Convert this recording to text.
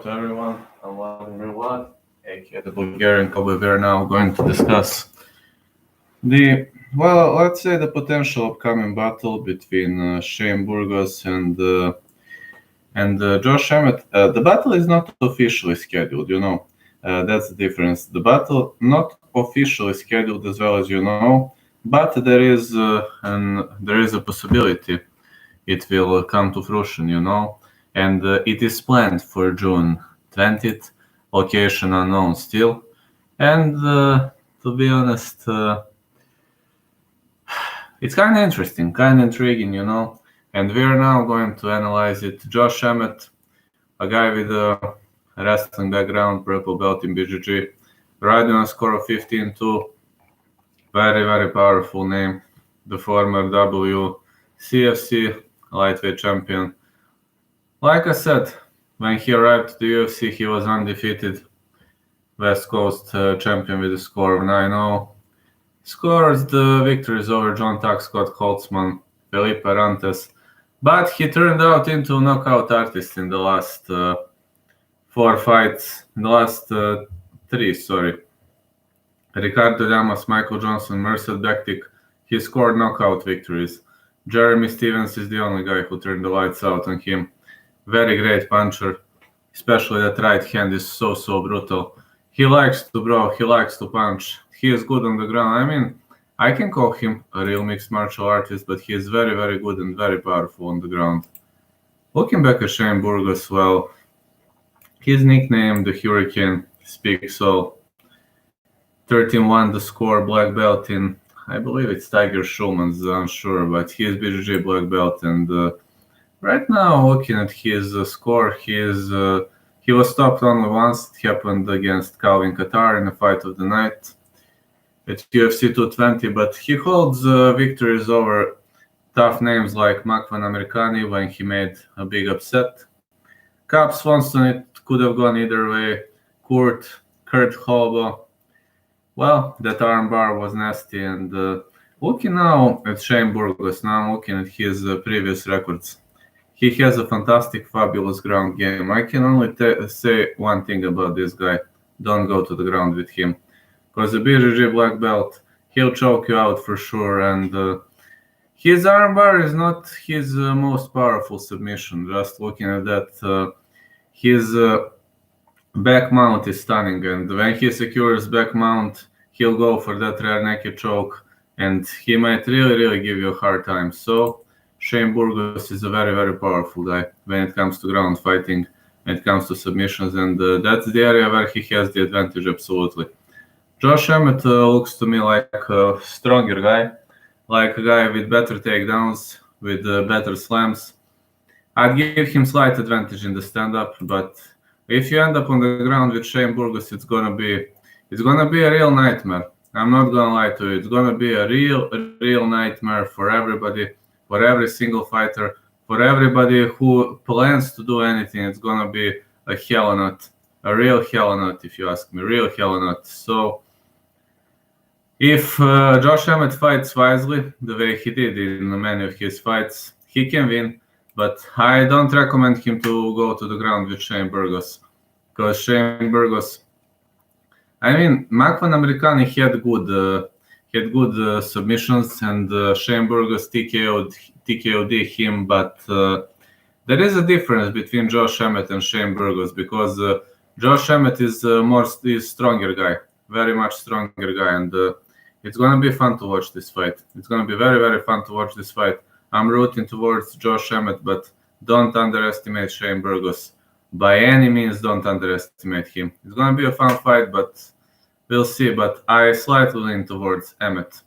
to everyone. I'm Vladimir Vlad, aka the Bulgarian Kobe. We're now going to discuss let's say the potential upcoming battle between Shane Burgos and Josh Emmett. The battle is not officially scheduled, that's the difference. The battle not officially scheduled as well as but there is a possibility it will come to fruition, and it is planned for June 20th, location unknown still. And to be honest, it's kind of interesting, kind of intriguing, and we are now going to analyze it. Josh Emmett, a guy with a wrestling background, purple belt in BJJ, riding a score of 15-2. Very, very powerful name. The former WCFC lightweight champion. Like I said, when he arrived to the UFC, he was undefeated. West Coast champion with a score of 9-0. Scores the victories over John Tuck, Scott Holtzman, Felipe Arantes. But he turned out into a knockout artist in the last four fights. In the last three, sorry. Ricardo Llamas, Michael Johnson, Mercer Bektik, he scored knockout victories. Jeremy Stevens is the only guy who turned the lights out on him. Very great puncher, especially that right hand is so brutal. He likes to brawl, he likes to punch. He is good on the ground. I mean, I can call him a real mixed martial artist, but he is very, very good and very powerful on the ground. Looking back at Shane Burgos, well, his nickname, the Hurricane, speaks all. 13-1 the score, black belt in, I believe it's Tiger Schulman's, I'm sure, but he is BJJ black belt. And right now, looking at his score, he was stopped only once. It happened against Calvin Kattar in the fight of the night at UFC 220, but he holds victories over tough names like Makwan Amerikani when he made a big upset. Cap Swanson, it could have gone either way. Kurt Holbo. Well, that armbar was nasty. And looking now at Shane Burgos, now I'm looking at his previous records. He has a fantastic, fabulous ground game. I can only say one thing about this guy. Don't go to the ground with him. Because the BJJ black belt, he'll choke you out for sure. And his armbar is not his most powerful submission. Just looking at that, his back mount is stunning. And when he secures back mount, he'll go for that rear naked choke. And he might really give you a hard time. So Shane Burgos is a very, very powerful guy when it comes to ground fighting, when it comes to submissions. And that's the area where he has the advantage, absolutely. Josh Emmett looks to me like a stronger guy, like a guy with better takedowns, with better slams. I'd give him slight advantage in the stand-up, but if you end up on the ground with Shane Burgos, it's gonna be a real nightmare. I'm not gonna lie to you. It's gonna be a real nightmare for everybody, for every single fighter, for everybody who plans to do anything. It's gonna be a hell of a nut, a real hell of a nut, if you ask me, real hell of a nut. So if Josh Emmett fights wisely, the way he did in many of his fights, he can win. But I don't recommend him to go to the ground with Shane Burgos. Because Shane Burgos, I mean, Makwan Amerikani had good submissions, and Shane Burgos TKO'd him. But there is a difference between Josh Emmett and Shane Burgos, because Josh Emmett is stronger guy, very much stronger guy, and it's gonna be fun to watch this fight. It's gonna be very, very fun to watch this fight. I'm rooting towards Josh Emmett, but don't underestimate Shane Burgos. By any means, don't underestimate him. It's gonna be a fun fight, but we'll see. But I slightly lean towards Emmett.